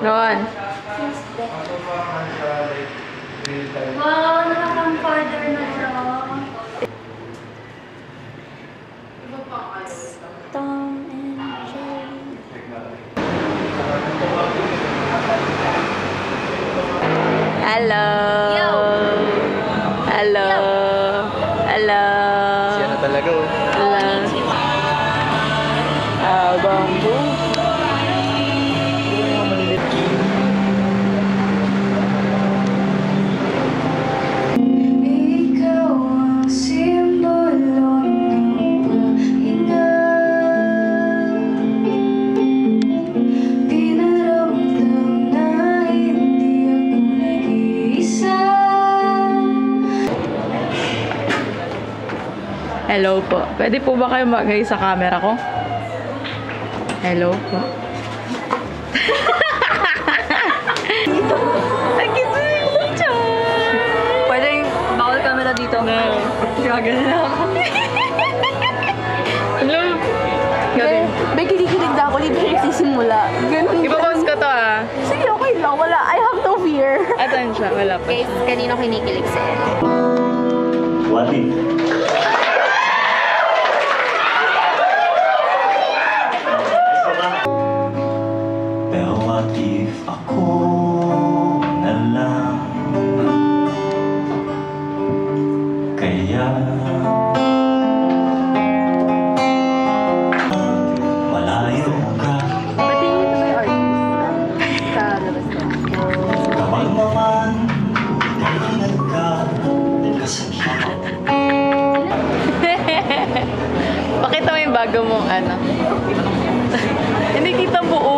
Ron. Wow, nakakang-father na siya. Tom and Jerry. Hello. Yo. Hello. Yo. Hello. Siya na talaga oh. Hello. Bamboo. Ikaw ang simbolo ng pahinga. Pinaramdam na hindi ako nag-iisa. Hello po. Pwede po ba kayo magay sa camera ko? Hello po. Pwede bawal camera dito. No. Gagana na ako. Hello. Galing. May kinikilig na ako, hindi nagsisimula. Ganun. Ipapost ko to ah. Sige, okay lang. Wala. I have no fear. Atensya. Wala pa. Guys, kanino kinikilig sa What if? Pero what if ako na lang? Kaya malayo ka, Pati may artist sa labas ko. kapag naman kailan ka kasakit. Pakita mo yung bago mong ano. Hindi kita buo.